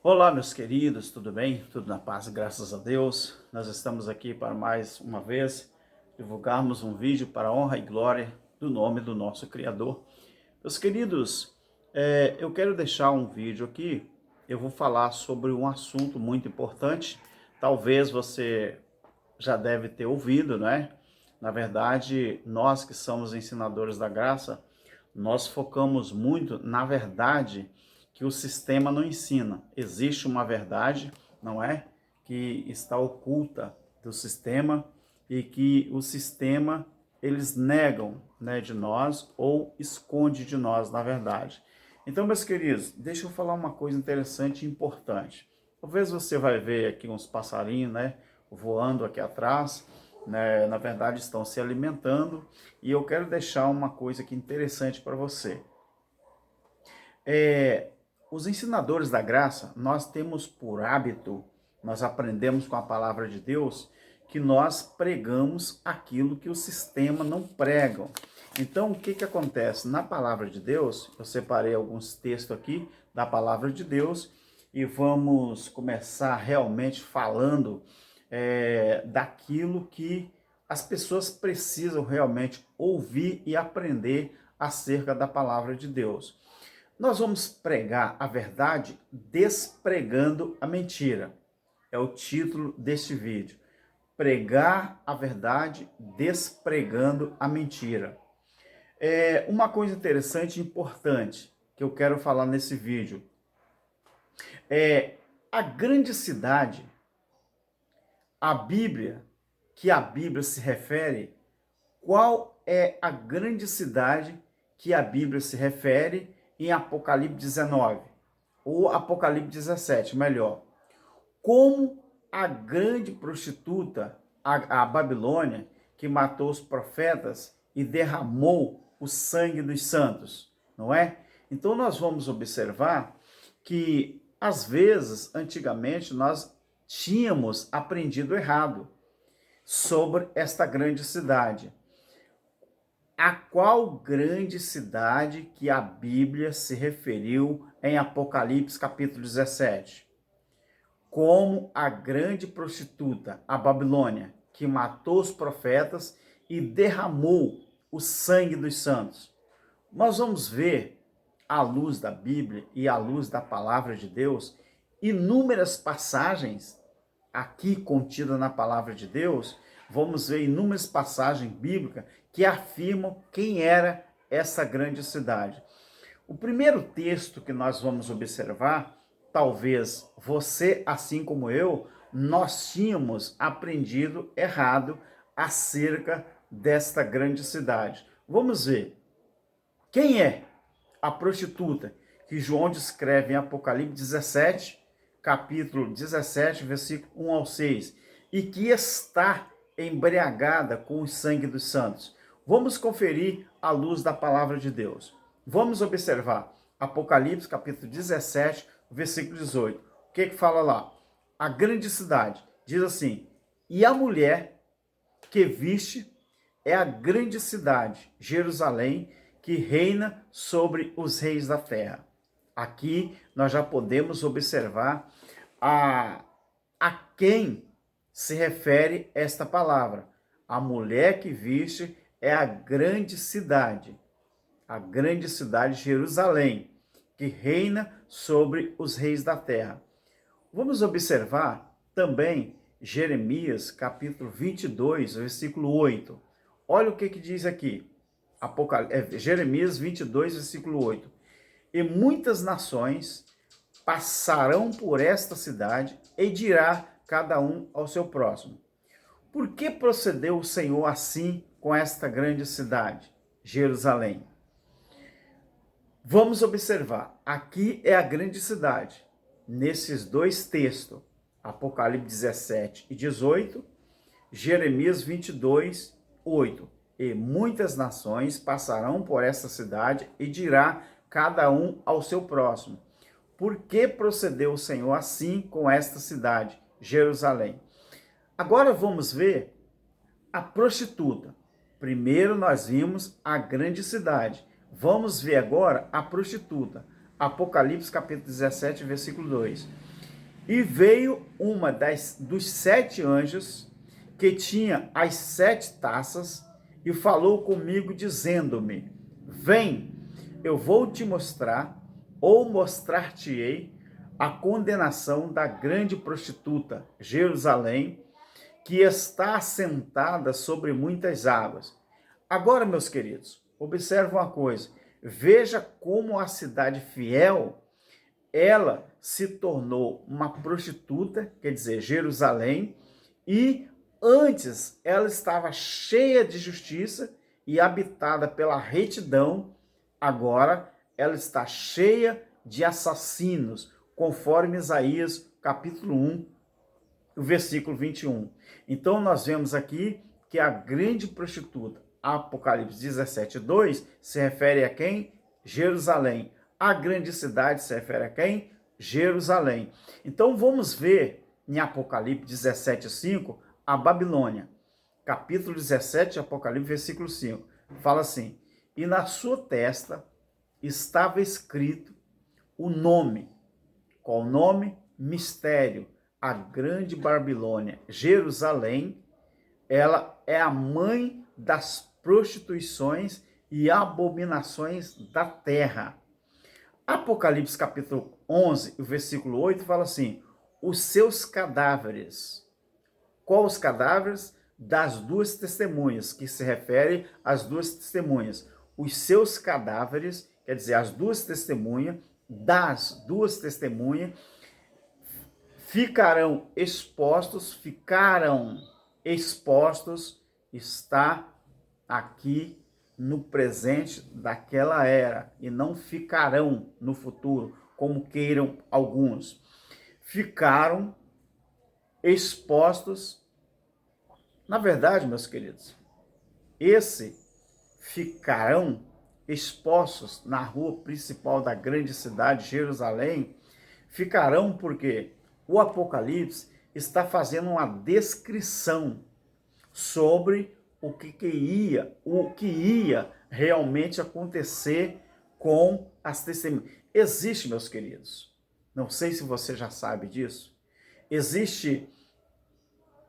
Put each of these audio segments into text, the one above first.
Olá, meus queridos, tudo bem? Tudo na paz, graças a Deus. Nós estamos aqui para mais uma vez divulgarmos um vídeo para a honra e glória do nome do nosso Criador. Meus queridos, eu quero deixar um vídeo aqui. Eu vou falar sobre um assunto muito importante. Talvez você já deve ter ouvido, né? Na verdade, nós que somos ensinadores da graça, nós focamos muito na verdade que o sistema não ensina. Existe uma verdade, não é? Que está oculta do sistema e que o sistema eles negam, né, de nós ou esconde de nós, na verdade. Então, meus queridos, deixa eu falar uma coisa interessante e importante. Talvez você vai ver aqui uns passarinhos, né, voando aqui atrás, né, na verdade estão se alimentando, e eu quero deixar uma coisa aqui interessante para você. Os ensinadores da graça, nós temos por hábito, nós aprendemos com a palavra de Deus, que nós pregamos aquilo que o sistema não pregam. Então, o que acontece? Na palavra de Deus, eu separei alguns textos aqui da palavra de Deus e vamos começar realmente falando daquilo que as pessoas precisam realmente ouvir e aprender acerca da palavra de Deus. Nós vamos pregar a verdade despregando a mentira. É o título deste vídeo. Pregar a verdade despregando a mentira. Uma coisa interessante e importante que eu quero falar nesse vídeo é a grande cidade, a Bíblia, que a Bíblia se refere, qual é a grande cidade que a Bíblia se refere em Apocalipse 19, ou Apocalipse 17, melhor. Como a grande prostituta, a Babilônia, que matou os profetas e derramou o sangue dos santos, não é? Então nós vamos observar que, às vezes, antigamente, nós tínhamos aprendido errado sobre esta grande cidade. A qual grande cidade que a Bíblia se referiu em Apocalipse capítulo 17? Como a grande prostituta, a Babilônia, que matou os profetas e derramou o sangue dos santos. Nós vamos ver, à luz da Bíblia e à luz da palavra de Deus, inúmeras passagens aqui contidas na palavra de Deus. Vamos ver inúmeras passagens bíblicas que afirmam quem era essa grande cidade. O primeiro texto que nós vamos observar, talvez você, assim como eu, nós tínhamos aprendido errado acerca desta grande cidade. Vamos ver. Quem é a prostituta que João descreve em Apocalipse 17, capítulo 17, versículo 1 ao 6, e que está embriagada com o sangue dos santos? Vamos conferir à luz da palavra de Deus. Vamos observar Apocalipse capítulo 17, versículo 18. O que fala lá? A grande cidade diz assim: e a mulher que viste é a grande cidade, Jerusalém, que reina sobre os reis da terra. Aqui nós já podemos observar a quem se refere esta palavra. A mulher que viste é a grande cidade Jerusalém, que reina sobre os reis da terra. Vamos observar também Jeremias, capítulo 22, versículo 8. Olha o que diz aqui. Jeremias 22, versículo 8. E muitas nações passarão por esta cidade e dirá cada um ao seu próximo: por que procedeu o Senhor assim com esta grande cidade, Jerusalém? Vamos observar, aqui é a grande cidade, nesses dois textos, Apocalipse 17 e 18, Jeremias 22, 8. E muitas nações passarão por esta cidade e dirá cada um ao seu próximo: por que procedeu o Senhor assim com esta cidade, Jerusalém? Agora vamos ver a prostituta. Primeiro nós vimos a grande cidade. Vamos ver agora a prostituta. Apocalipse capítulo 17, versículo 2. E veio uma dos 7 anjos que tinha as 7 taças e falou comigo dizendo-me: Vem, eu vou te mostrar, ou mostrar-te-ei, a condenação da grande prostituta, Jerusalém, que está assentada sobre muitas águas. Agora, meus queridos, observe uma coisa. Veja como a cidade fiel, ela se tornou uma prostituta, quer dizer, Jerusalém, e antes ela estava cheia de justiça e habitada pela retidão, agora ela está cheia de assassinos, conforme Isaías capítulo 1, o versículo 21. Então nós vemos aqui que a grande prostituta, Apocalipse 17, 2, se refere a quem? Jerusalém. A grande cidade se refere a quem? Jerusalém. Então vamos ver em Apocalipse 17, 5, a Babilônia. Capítulo 17, Apocalipse, versículo 5. Fala assim: E na sua testa estava escrito o nome. Qual o nome? Mistério. A grande Babilônia, Jerusalém, ela é a mãe das prostituições e abominações da terra. Apocalipse capítulo 11, o versículo 8 fala assim: os seus cadáveres. Qual os cadáveres? Das duas testemunhas, que se refere às duas testemunhas. Os seus cadáveres, quer dizer, as duas testemunhas, das duas testemunhas, ficaram expostos, está aqui no presente daquela era, e não ficarão no futuro, como queiram alguns. Ficaram expostos. Na verdade, meus queridos, esse ficarão expostos na rua principal da grande cidade, Jerusalém, ficarão porque o Apocalipse está fazendo uma descrição sobre o que ia realmente acontecer com as testemunhas. Existe, meus queridos, não sei se você já sabe disso, existe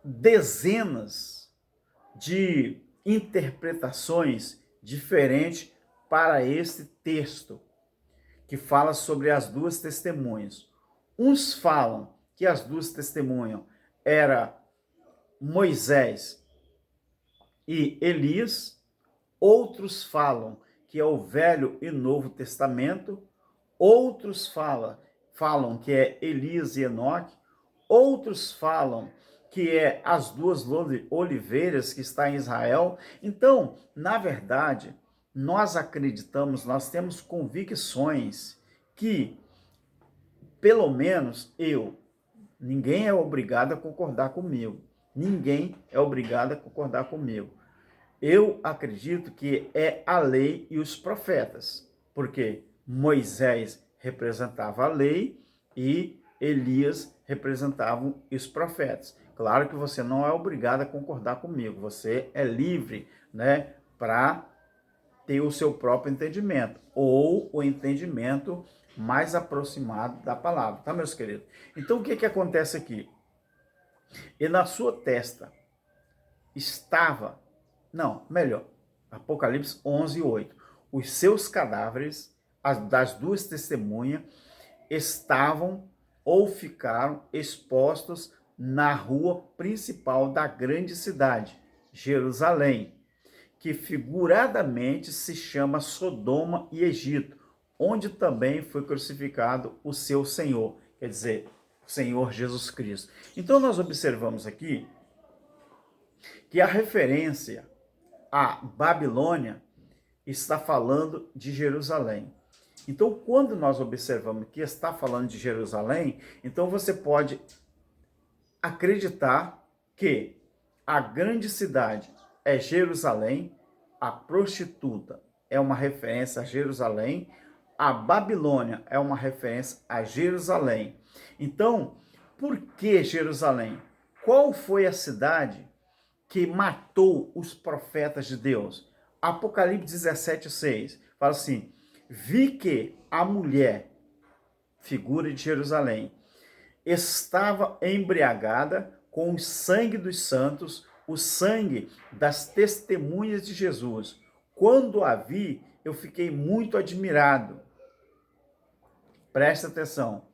dezenas de interpretações diferentes para esse texto que fala sobre as duas testemunhas. Uns falam que as duas testemunhas era Moisés e Elias, outros falam que é o Velho e Novo Testamento, outros falam que é Elias e Enoque, outros falam que é as duas oliveiras que está em Israel. Então, na verdade, nós acreditamos, nós temos convicções que, pelo menos eu, ninguém é obrigado a concordar comigo. Ninguém é obrigado a concordar comigo. Eu acredito que é a lei e os profetas, porque Moisés representava a lei e Elias representavam os profetas. Claro que você não é obrigado a concordar comigo, você é livre, né, para ter o seu próprio entendimento, ou o entendimento mais aproximado da palavra, tá, meus queridos? Então, o que acontece aqui? E na sua testa estava, não, melhor, Apocalipse 11, 8, os seus cadáveres, das duas testemunhas, estavam ou ficaram expostos na rua principal da grande cidade, Jerusalém, que figuradamente se chama Sodoma e Egito, onde também foi crucificado o seu Senhor, quer dizer, o Senhor Jesus Cristo. Então nós observamos aqui que a referência à Babilônia está falando de Jerusalém. Então, quando nós observamos que está falando de Jerusalém, então você pode acreditar que a grande cidade é Jerusalém, a prostituta é uma referência a Jerusalém, a Babilônia é uma referência a Jerusalém. Então, por que Jerusalém? Qual foi a cidade que matou os profetas de Deus? Apocalipse 17, 6, fala assim: vi que a mulher, figura de Jerusalém, estava embriagada com o sangue dos santos, o sangue das testemunhas de Jesus. Quando a vi, eu fiquei muito admirado. Presta atenção.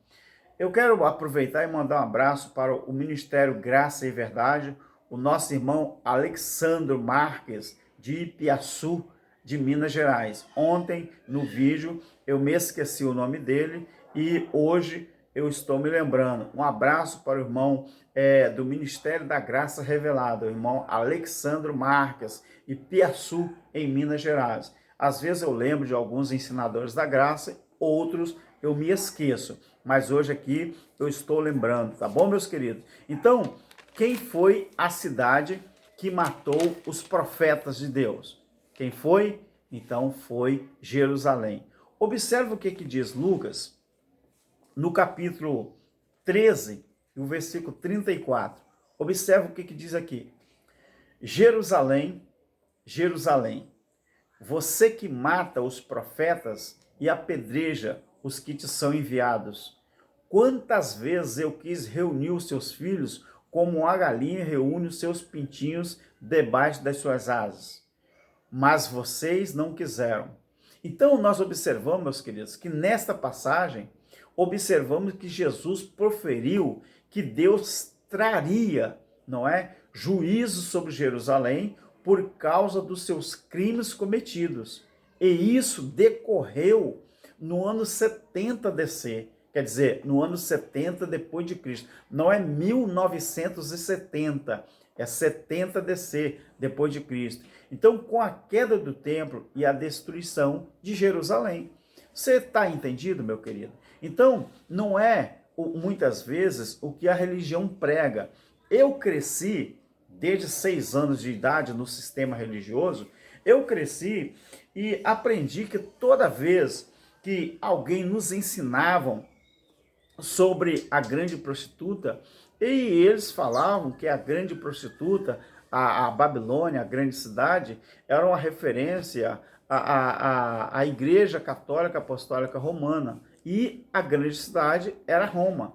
Eu quero aproveitar e mandar um abraço para o Ministério Graça e Verdade, o nosso irmão Alexandro Marques, de Ipiaçu, de Minas Gerais. Ontem, no vídeo, eu me esqueci o nome dele e hoje eu estou me lembrando. Um abraço para o irmão do Ministério da Graça Revelada, o irmão Alexandro Marques, Ipiaçu, em Minas Gerais. Às vezes eu lembro de alguns ensinadores da graça, outros eu me esqueço. Mas hoje aqui eu estou lembrando, tá bom, meus queridos? Então, quem foi a cidade que matou os profetas de Deus? Quem foi? Então foi Jerusalém. Observe o que diz Lucas, no capítulo 13, o versículo 34. Observe o que diz aqui. Jerusalém, Jerusalém, você que mata os profetas e apedreja os que te são enviados. Quantas vezes eu quis reunir os seus filhos como a galinha reúne os seus pintinhos debaixo das suas asas. Mas vocês não quiseram. Então nós observamos, meus queridos, que nesta passagem, observamos que Jesus proferiu que Deus traria, não é, juízo sobre Jerusalém por causa dos seus crimes cometidos. E isso decorreu no ano 70 DC, quer dizer, no ano 70 depois de Cristo. Não é 1970, é 70 DC depois de Cristo. Então, com a queda do templo e a destruição de Jerusalém. Você está entendido, meu querido? Então, não é muitas vezes o que a religião prega. Eu cresci desde 6 anos de idade no sistema religioso, eu cresci e aprendi que toda vez que alguém nos ensinavam sobre a grande prostituta, e eles falavam que a grande prostituta, a Babilônia, a grande cidade, era uma referência à Igreja Católica Apostólica Romana, e a grande cidade era Roma.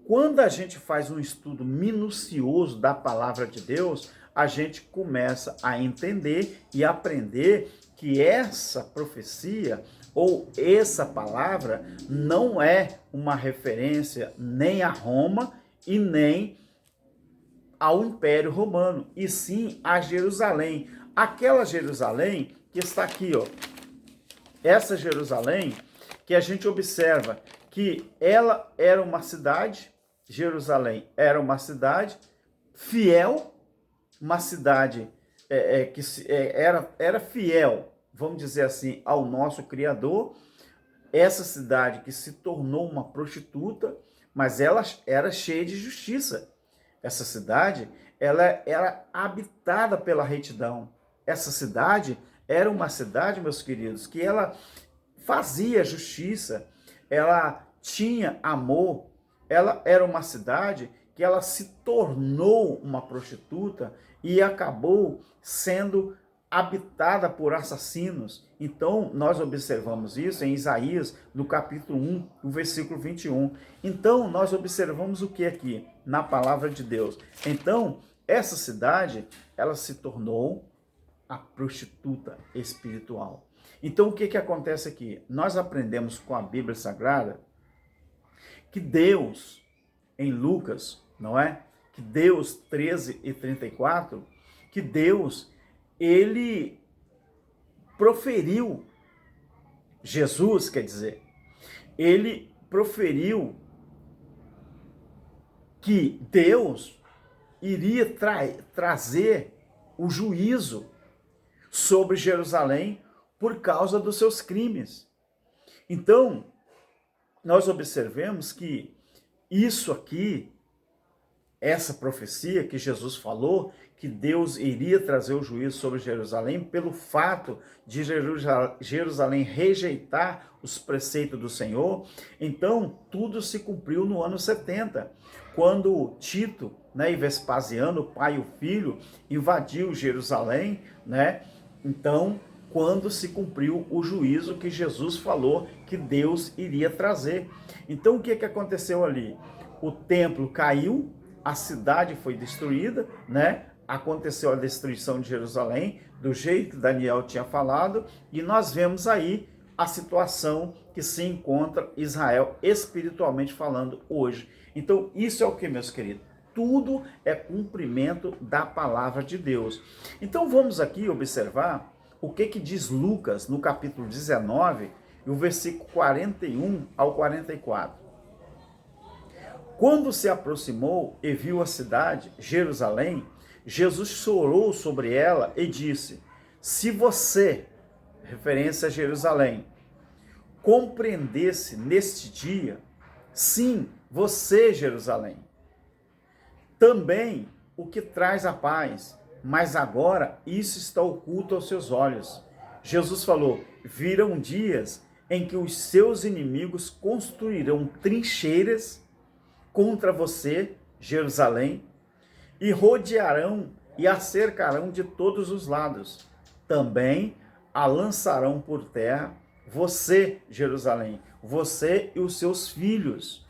Quando a gente faz um estudo minucioso da palavra de Deus, a gente começa a entender e aprender que essa profecia ou essa palavra não é uma referência nem a Roma e nem ao Império Romano, e sim a Jerusalém. Aquela Jerusalém que está aqui, ó. Essa Jerusalém que a gente observa que ela era uma cidade, Jerusalém era uma cidade fiel, uma cidade que era fiel, vamos dizer assim, ao nosso Criador. Essa cidade que se tornou uma prostituta, mas ela era cheia de justiça. Essa cidade, ela era habitada pela retidão. Essa cidade era uma cidade, meus queridos, que ela fazia justiça, ela tinha amor, ela era uma cidade que ela se tornou uma prostituta e acabou sendo habitada por assassinos. Então, nós observamos isso em Isaías, no capítulo 1, no versículo 21. Então, nós observamos o que aqui? Na palavra de Deus. Então, essa cidade, ela se tornou a prostituta espiritual. Então, o que acontece aqui? Nós aprendemos com a Bíblia Sagrada que Deus, em Lucas, não é? Que Deus, 13 e 34, que Deus, ele proferiu, Jesus, quer dizer, ele proferiu que Deus iria trazer o juízo sobre Jerusalém por causa dos seus crimes. Então, nós observemos que isso aqui, essa profecia que Jesus falou, que Deus iria trazer o juízo sobre Jerusalém pelo fato de Jerusalém rejeitar os preceitos do Senhor, então tudo se cumpriu no ano 70, quando Tito, né, e Vespasiano, o pai e o filho, invadiu Jerusalém, né? Então quando se cumpriu o juízo que Jesus falou que Deus iria trazer. Então o que aconteceu ali? O templo caiu, a cidade foi destruída, né? Aconteceu a destruição de Jerusalém, do jeito que Daniel tinha falado, e nós vemos aí a situação que se encontra Israel espiritualmente falando hoje. Então isso é o que, meus queridos? Tudo é cumprimento da palavra de Deus. Então vamos aqui observar o que diz Lucas no capítulo 19, e o versículo 41 ao 44. Quando se aproximou e viu a cidade, Jerusalém, Jesus chorou sobre ela e disse: se você, referência a Jerusalém, compreendesse neste dia, sim, você, Jerusalém, também o que traz a paz, mas agora isso está oculto aos seus olhos. Jesus falou: virão dias em que os seus inimigos construirão trincheiras contra você, Jerusalém, e rodearão e a cercarão de todos os lados. Também a lançarão por terra, você, Jerusalém, você e os seus filhos.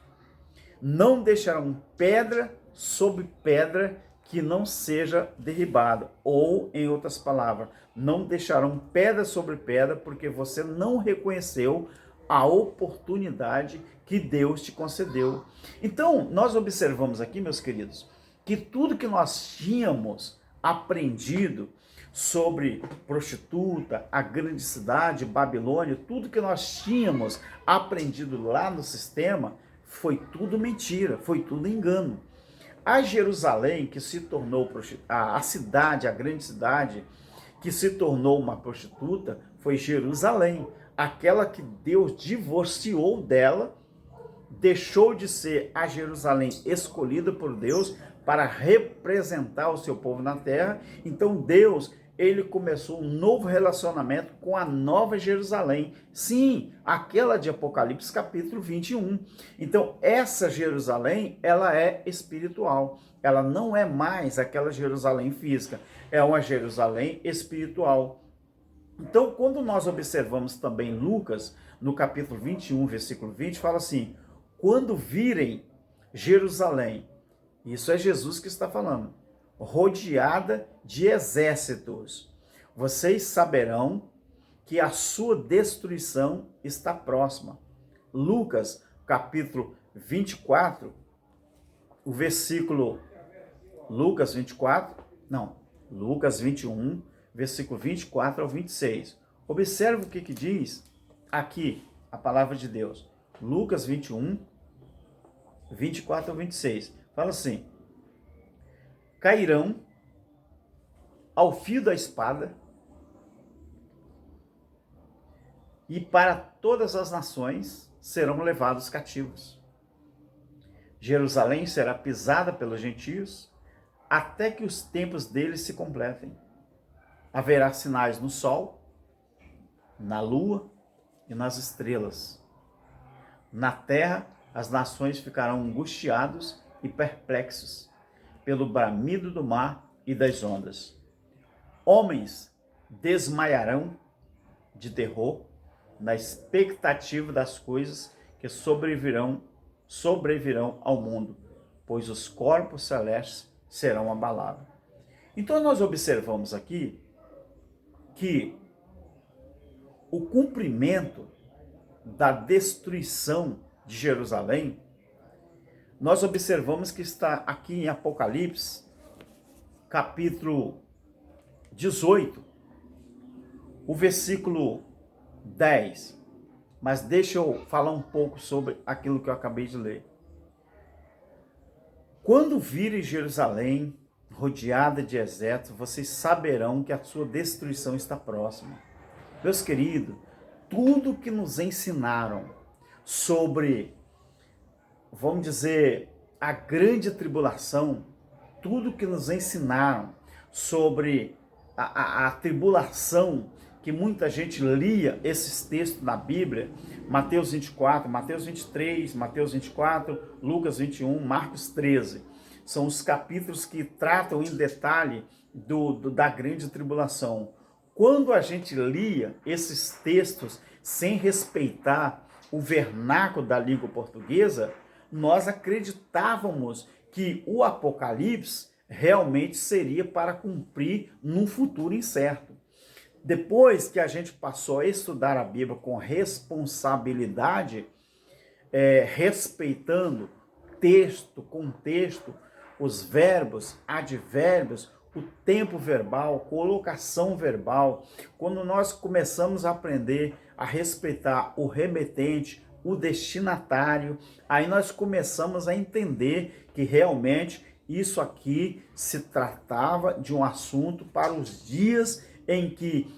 Não deixarão pedra sobre pedra que não seja derribada. Ou, em outras palavras, não deixarão pedra sobre pedra porque você não reconheceu a oportunidade que Deus te concedeu. Então, nós observamos aqui, meus queridos, que tudo que nós tínhamos aprendido sobre prostituta, a grande cidade, Babilônia, tudo que nós tínhamos aprendido lá no sistema, foi tudo mentira, foi tudo engano. A Jerusalém, que se tornou a cidade, a grande cidade, que se tornou uma prostituta, foi Jerusalém, aquela que Deus divorciou dela, deixou de ser a Jerusalém escolhida por Deus para representar o seu povo na terra. Então Deus, ele começou um novo relacionamento com a nova Jerusalém. Sim, aquela de Apocalipse capítulo 21. Então essa Jerusalém, ela é espiritual. Ela não é mais aquela Jerusalém física. É uma Jerusalém espiritual. Então quando nós observamos também Lucas, no capítulo 21, versículo 20, fala assim: quando virem Jerusalém, isso é Jesus que está falando, rodeada de exércitos, vocês saberão que a sua destruição está próxima. Lucas, capítulo 24, o versículo, Lucas 21, versículo 24 ao 26. Observe o que diz aqui a palavra de Deus. Lucas 21, 24 ao 26. Fala assim: cairão ao fio da espada, e para todas as nações serão levados cativos. Jerusalém será pisada pelos gentios, até que os tempos deles se completem. Haverá sinais no sol, na lua e nas estrelas. Na terra, as nações ficarão angustiados e perplexos pelo bramido do mar e das ondas. Homens desmaiarão de terror na expectativa das coisas que sobrevirão ao mundo, pois os corpos celestes serão abalados. Então nós observamos aqui que o cumprimento da destruição de Jerusalém, nós observamos que está aqui em Apocalipse, capítulo 18, o versículo 10. Mas deixa eu falar um pouco sobre aquilo que eu acabei de ler. Quando virem Jerusalém rodeada de exércitos, vocês saberão que a sua destruição está próxima. Meus queridos, tudo que nos ensinaram sobre, vamos dizer, a grande tribulação, tudo que nos ensinaram sobre a tribulação, que muita gente lia esses textos na Bíblia, Mateus 24, Mateus 23, Mateus 24, Lucas 21, Marcos 13, são os capítulos que tratam em detalhe da grande tribulação. quando a gente lia esses textos sem respeitar o vernáculo da língua portuguesa, nós acreditávamos que o Apocalipse realmente seria para cumprir num futuro incerto. Depois que a gente passou a estudar a Bíblia com responsabilidade, respeitando texto, contexto, os verbos, advérbios, o tempo verbal, colocação verbal, quando nós começamos a aprender a respeitar o remetente, o destinatário, aí nós começamos a entender que realmente isso aqui se tratava de um assunto para os dias em que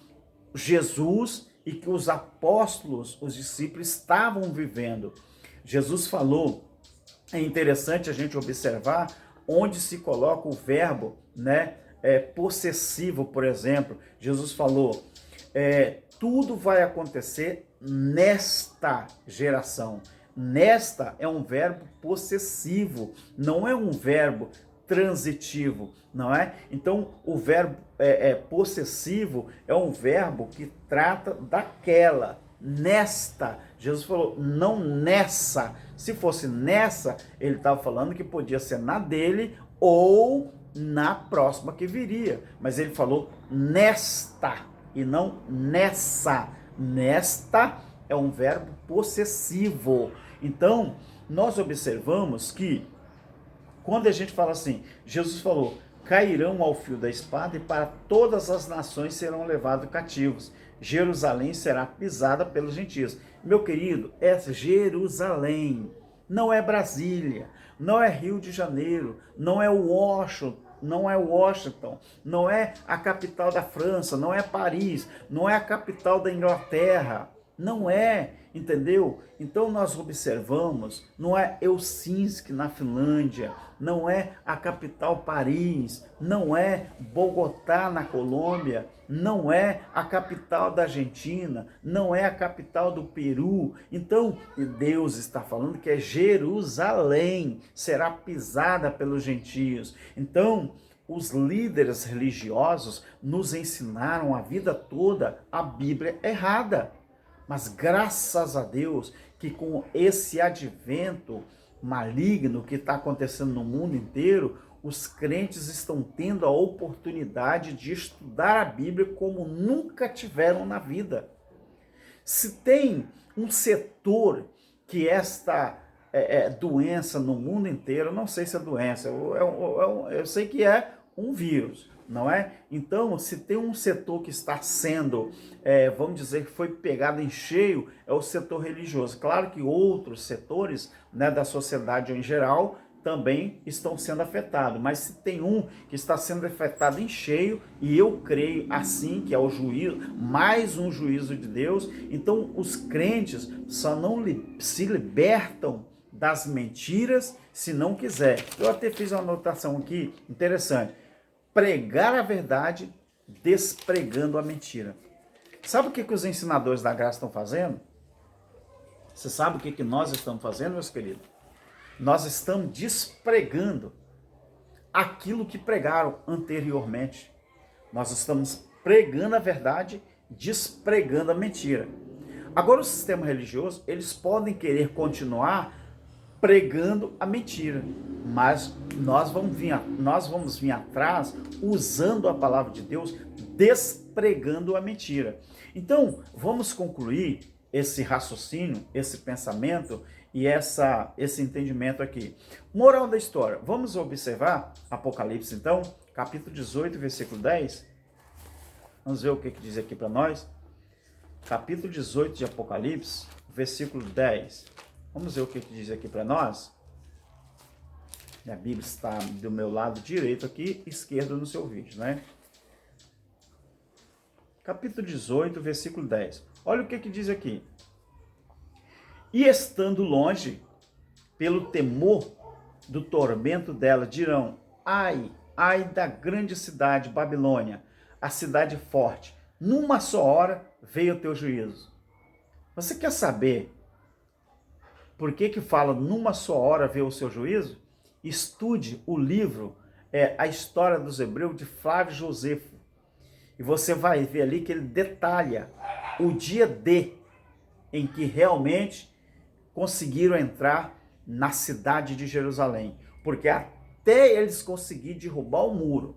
Jesus e que os apóstolos, os discípulos estavam vivendo. Jesus falou, é interessante a gente observar onde se coloca o verbo, né, possessivo, por exemplo. Jesus falou, tudo vai acontecer nesta geração. Nesta é um verbo possessivo, não é um verbo transitivo, não é? Então, o verbo possessivo é um verbo que trata daquela, nesta. Jesus falou, não nessa. Se fosse nessa, ele estava falando que podia ser na dele ou na próxima que viria. Mas ele falou nesta e não nessa. Nesta é um verbo possessivo. Então, nós observamos que quando a gente fala assim, Jesus falou, cairão ao fio da espada e para todas as nações serão levados cativos. Jerusalém será pisada pelos gentios. Meu querido, é Jerusalém, não é Brasília, não é Rio de Janeiro, não é Washington, não é a capital da França, não é Paris, não é a capital da Inglaterra, não é, entendeu? Então nós observamos, não é Helsinki na Finlândia, não é a capital Paris, não é Bogotá na Colômbia, não é a capital da Argentina, não é a capital do Peru. Então Deus está falando que é Jerusalém, será pisada pelos gentios. Então os líderes religiosos nos ensinaram a vida toda a Bíblia errada. Mas graças a Deus que com esse advento maligno que está acontecendo no mundo inteiro, os crentes estão tendo a oportunidade de estudar a Bíblia como nunca tiveram na vida. Se tem um setor que esta doença no mundo inteiro, eu não sei se é doença, eu sei que é um vírus, não é? Então, se tem um setor que está sendo, vamos dizer que foi pegado em cheio, é o setor religioso. Claro que outros setores, né, da sociedade em geral também estão sendo afetados, mas se tem um que está sendo afetado em cheio, e eu creio assim, que é o juízo, mais um juízo de Deus, então os crentes só não se libertam das mentiras se não quiser. Eu até fiz uma anotação aqui, interessante. Pregar a verdade, despregando a mentira. Sabe o que os ensinadores da graça estão fazendo? Você sabe o que nós estamos fazendo, meus queridos? Nós estamos despregando aquilo que pregaram anteriormente. Nós estamos pregando a verdade, despregando a mentira. Agora o sistema religioso, eles podem querer continuar pregando a mentira, mas nós vamos vir atrás usando a palavra de Deus, despregando a mentira. Então, vamos concluir esse raciocínio, esse pensamento e esse entendimento aqui. Moral da história, vamos observar Apocalipse então, capítulo 18, versículo 10. Vamos ver o que diz aqui para nós. Capítulo 18 de Apocalipse, versículo 10. Vamos ver o que diz aqui para nós. A Bíblia está do meu lado direito aqui, esquerdo no seu vídeo, né? Capítulo 18, versículo 10. Olha o que diz aqui. E estando longe, pelo temor do tormento dela, dirão, ai, ai da grande cidade Babilônia, a cidade forte, numa só hora veio o teu juízo. Você quer saber por que fala numa só hora veio o seu juízo? Estude o livro, A História dos Hebreus, de Flávio Josefo. E você vai ver ali que ele detalha o dia D em que realmente conseguiram entrar na cidade de Jerusalém. Porque até eles conseguirem derrubar o muro,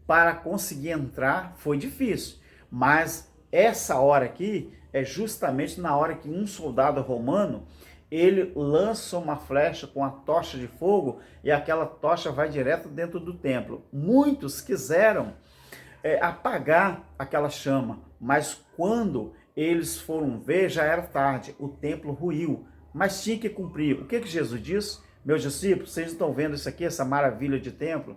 para conseguir entrar, foi difícil. Mas essa hora aqui é justamente na hora que um soldado romano, ele lança uma flecha com a tocha de fogo e aquela tocha vai direto dentro do templo. Muitos quiseram apagar aquela chama, mas quando eles foram ver, já era tarde, o templo ruiu, mas tinha que cumprir. O que Jesus disse? Meus discípulos, vocês estão vendo isso aqui, essa maravilha de templo?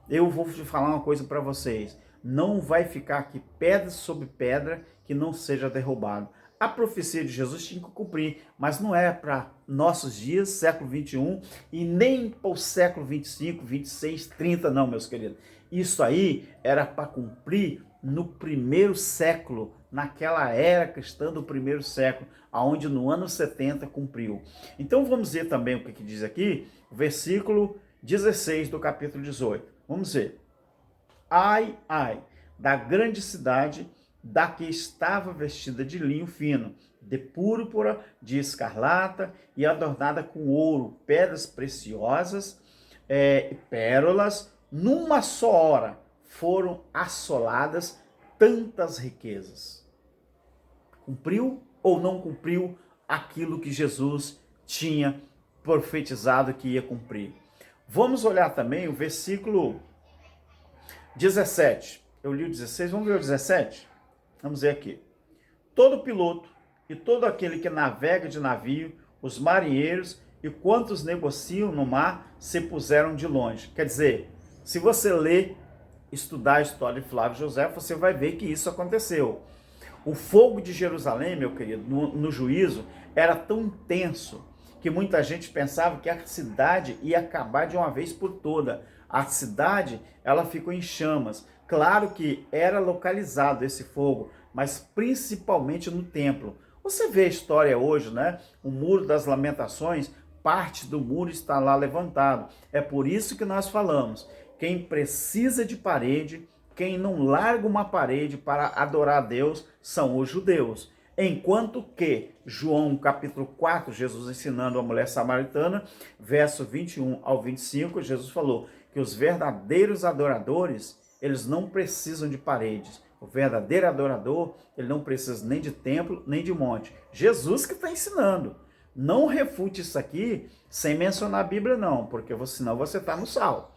Eu vou te falar uma coisa para vocês, não vai ficar aqui pedra sobre pedra que não seja derrubado. A profecia de Jesus tinha que cumprir, mas não é para nossos dias, século 21, e nem para o século 25, 26, 30, não, meus queridos. Isso aí era para cumprir no primeiro século, naquela era cristã do primeiro século, aonde no ano 70 cumpriu. Então vamos ver também o que diz aqui, o versículo 16 do capítulo 18. Vamos ver. Ai, ai, da grande cidade, da que estava vestida de linho fino, de púrpura, de escarlata e adornada com ouro, pedras preciosas, pérolas, numa só hora foram assoladas tantas riquezas. Cumpriu ou não cumpriu aquilo que Jesus tinha profetizado que ia cumprir? Vamos olhar também o versículo 17. Eu li o 16, vamos ver o 17? Vamos ver aqui. Todo piloto e todo aquele que navega de navio, os marinheiros e quantos negociam no mar, se puseram de longe. Quer dizer, se você ler, estudar a história de Flávio José, você vai ver que isso aconteceu. O fogo de Jerusalém, meu querido, no juízo, era tão intenso que muita gente pensava que a cidade ia acabar de uma vez por toda. A cidade, ela ficou em chamas. Claro que era localizado esse fogo, mas principalmente no templo. Você vê a história hoje, né? O Muro das Lamentações, parte do muro está lá levantado. É por isso que nós falamos, quem precisa de parede, quem não larga uma parede para adorar a Deus, são os judeus. Enquanto que, João capítulo 4, Jesus ensinando a mulher samaritana, verso 21 ao 25, Jesus falou que os verdadeiros adoradores, eles não precisam de paredes. O verdadeiro adorador, ele não precisa nem de templo, nem de monte. Jesus que está ensinando. Não refute isso aqui sem mencionar a Bíblia, não, porque senão você está no sal.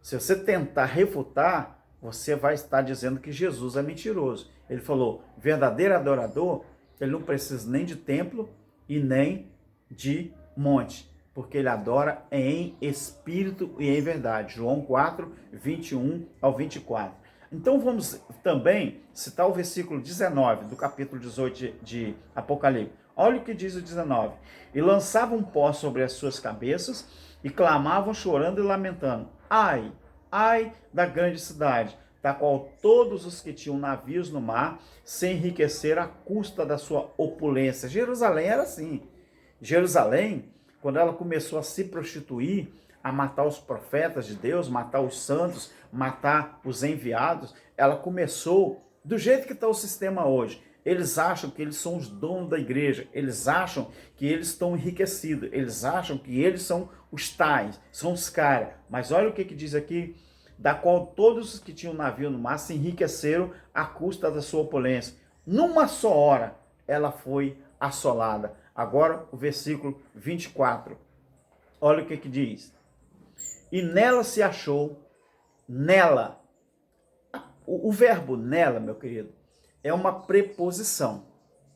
Se você tentar refutar, você vai estar dizendo que Jesus é mentiroso. Ele falou, verdadeiro adorador, ele não precisa nem de templo e nem de monte, porque ele adora em espírito e em verdade. João 4, 21 ao 24. Então vamos também citar o versículo 19 do capítulo 18 de Apocalipse. Olha o que diz o 19. E lançavam pó sobre as suas cabeças e clamavam chorando e lamentando. Ai, ai da grande cidade, da qual todos os que tinham navios no mar se enriqueceram à custa da sua opulência. Jerusalém era assim. Jerusalém, quando ela começou a se prostituir, a matar os profetas de Deus, matar os santos, matar os enviados, ela começou do jeito que está o sistema hoje. Eles acham que eles são os donos da igreja, eles acham que eles estão enriquecidos, eles acham que eles são os tais, são os caras. Mas olha o que diz aqui, da qual todos os que tinham navio no mar se enriqueceram à custa da sua opulência. Numa só hora, ela foi assolada. Agora o versículo 24. Olha o que diz. E nela se achou, nela. O verbo nela, meu querido, é uma preposição,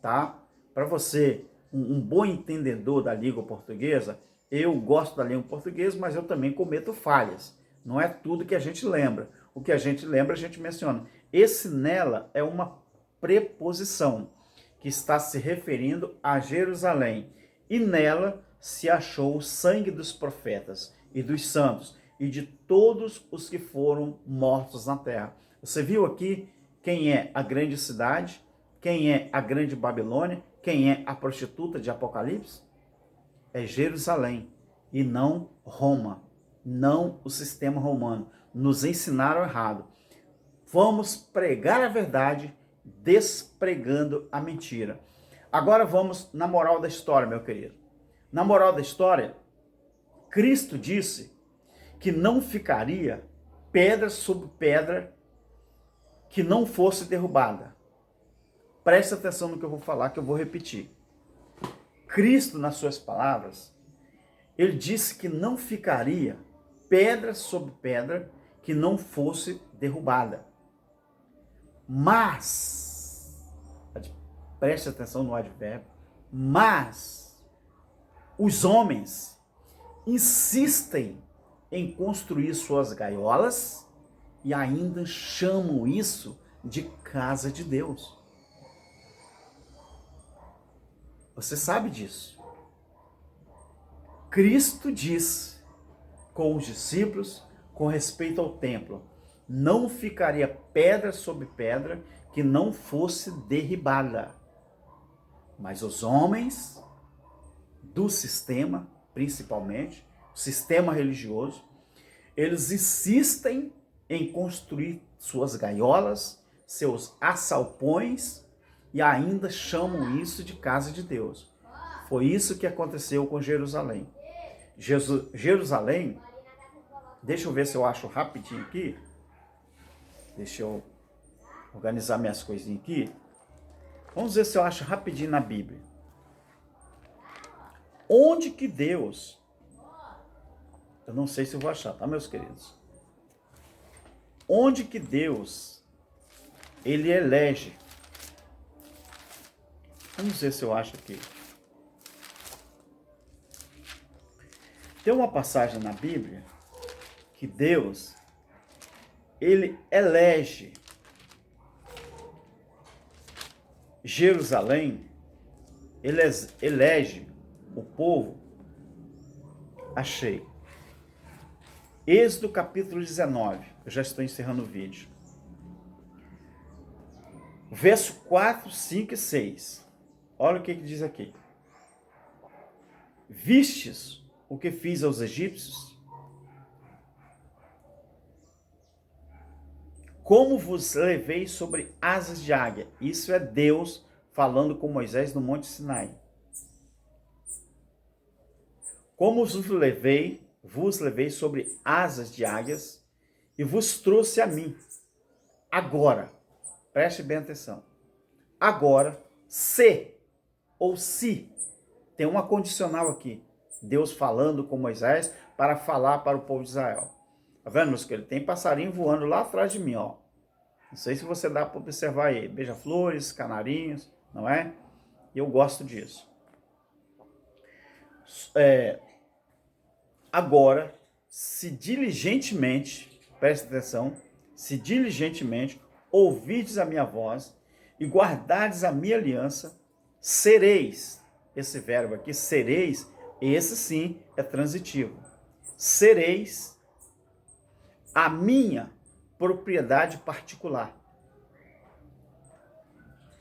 tá? Para você, um bom entendedor da língua portuguesa, eu gosto da língua portuguesa, mas eu também cometo falhas. Não é tudo que a gente lembra. O que a gente lembra, a gente menciona. Esse nela é uma preposição que está se referindo a Jerusalém. E nela se achou o sangue dos profetas e dos santos e de todos os que foram mortos na terra. Você viu aqui quem é a grande cidade, quem é a grande Babilônia, quem é a prostituta de Apocalipse? É Jerusalém e não Roma, não o sistema romano. Nos ensinaram errado. Vamos pregar a verdade, despregando a mentira. Agora vamos na moral da história, meu querido. Na moral da história, Cristo disse que não ficaria pedra sobre pedra que não fosse derrubada. Preste atenção no que eu vou falar, que eu vou repetir. Cristo, nas suas palavras, ele disse que não ficaria pedra sobre pedra que não fosse derrubada. Mas, preste atenção no advérbio, mas os homens insistem em construir suas gaiolas e ainda chamam isso de casa de Deus. Você sabe disso. Cristo diz com os discípulos com respeito ao templo: não ficaria pedra sobre pedra que não fosse derribada. Mas os homens do sistema, principalmente, o sistema religioso, eles insistem em construir suas gaiolas, seus assalpões, e ainda chamam isso de casa de Deus. Foi isso que aconteceu com Jerusalém. Jerusalém, deixa eu ver se eu acho rapidinho aqui. Deixa eu organizar minhas coisinhas aqui. Vamos ver se eu acho rapidinho na Bíblia. Onde que Deus... Eu não sei se eu vou achar, tá, meus queridos? Onde que Deus, ele elege... Vamos ver se eu acho aqui. Tem uma passagem na Bíblia que Deus, ele elege Jerusalém, ele elege o povo. Achei. Êxodo capítulo 19. Eu já estou encerrando o vídeo. Verso 4, 5 e 6. Olha o que diz aqui. Vistes o que fiz aos egípcios? Como vos levei sobre asas de águia? Isso é Deus falando com Moisés no Monte Sinai. Como vos levei sobre asas de águias e vos trouxe a mim. Agora, preste bem atenção. Agora, se ou se, tem uma condicional aqui. Deus falando com Moisés para falar para o povo de Israel. Tá vendo, meus queridos? Tem passarinho voando lá atrás de mim, ó. Não sei se você dá para observar aí. Beija-flores, canarinhos, não é? Eu gosto disso. Agora, se diligentemente, preste atenção, se diligentemente ouvides a minha voz e guardardes a minha aliança, sereis, esse verbo aqui, sereis, esse sim é transitivo, sereis a minha propriedade particular.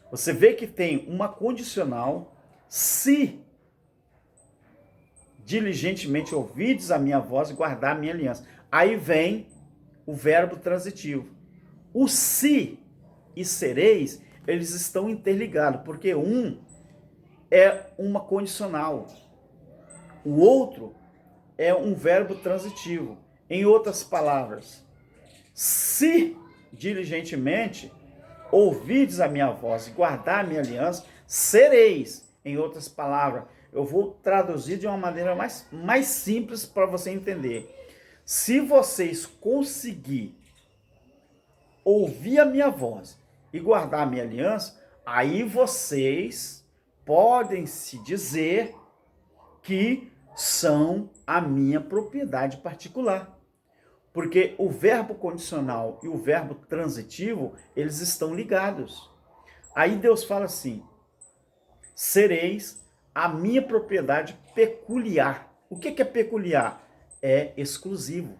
Você vê que tem uma condicional, se diligentemente ouvides a minha voz e guardar a minha aliança. Aí vem o verbo transitivo. O se e sereis, eles estão interligados, porque um é uma condicional, o outro é um verbo transitivo. Em outras palavras, se diligentemente ouvides a minha voz e guardar a minha aliança, sereis. Em outras palavras, eu vou traduzir de uma maneira mais simples para você entender. Se vocês conseguirem ouvir a minha voz e guardar a minha aliança, aí vocês podem se dizer que são a minha propriedade particular. Porque o verbo condicional e o verbo transitivo, eles estão ligados. Aí Deus fala assim: sereis a minha propriedade peculiar. O que é peculiar? É exclusivo,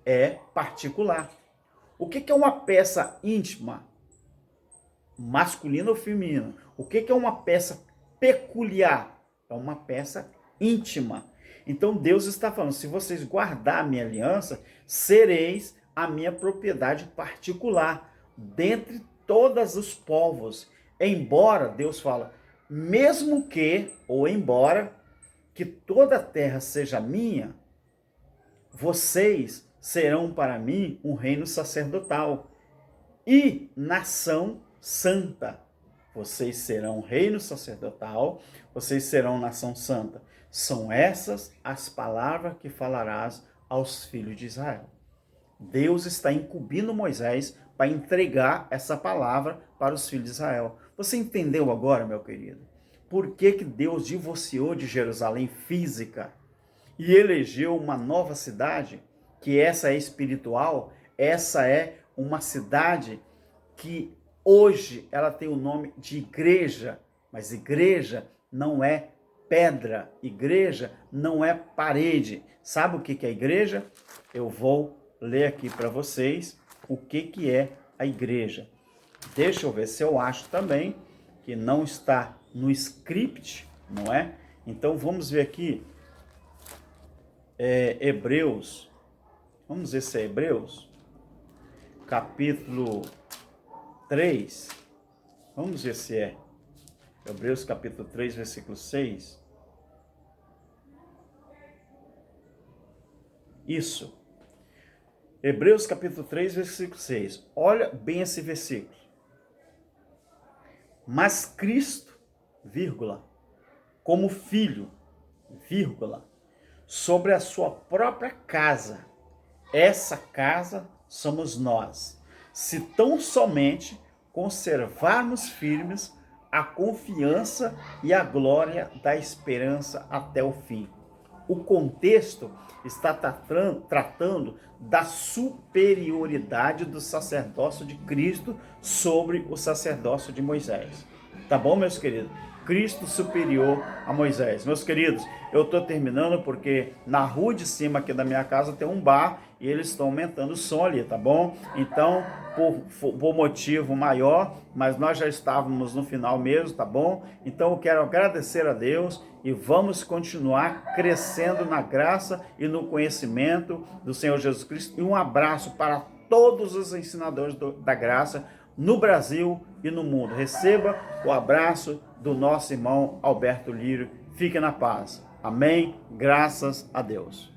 é particular. O que é uma peça íntima? Masculina ou feminina? O que é uma peça peculiar? É uma peça íntima. Então Deus está falando: se vocês guardar a minha aliança, sereis a minha propriedade particular. dentre todos os povos. Embora, Deus fala, mesmo que, ou embora, que toda a terra seja minha, vocês serão para mim um reino sacerdotal e nação santa. Vocês serão reino sacerdotal, vocês serão nação santa. São essas as palavras que falarás aos filhos de Israel. Deus está incumbindo Moisés para entregar essa palavra para os filhos de Israel. Você entendeu agora, meu querido? Por que Deus divorciou de Jerusalém física e elegeu uma nova cidade, que essa é espiritual, essa é uma cidade que hoje ela tem o nome de igreja, mas igreja não é pedra, igreja não é parede. Sabe o que é igreja? Eu vou ler aqui para vocês o que é a igreja. Deixa eu ver se eu acho também, que não está no script, não é? Então vamos ver aqui, Hebreus, vamos ver se é Hebreus, capítulo 3, vamos ver se é Hebreus capítulo 3, versículo 6. Isso. Hebreus capítulo 3, versículo 6. Olha bem esse versículo. Mas Cristo, vírgula, como filho, vírgula, sobre a sua própria casa. Essa casa somos nós. Se tão somente conservarmos firmes a confiança e a glória da esperança até o fim. O contexto está tratando da superioridade do sacerdócio de Cristo sobre o sacerdócio de Moisés. Tá bom, meus queridos? Cristo superior a Moisés. Meus queridos, eu estou terminando porque na rua de cima aqui da minha casa tem um bar e eles estão aumentando o som ali, tá bom? Então, por motivo maior, mas nós já estávamos no final mesmo, tá bom? Então eu quero agradecer a Deus e vamos continuar crescendo na graça e no conhecimento do Senhor Jesus Cristo. E um abraço para todos os ensinadores da graça no Brasil e no mundo. Receba o abraço do nosso irmão Alberto Lírio. Fique na paz. Amém. Graças a Deus.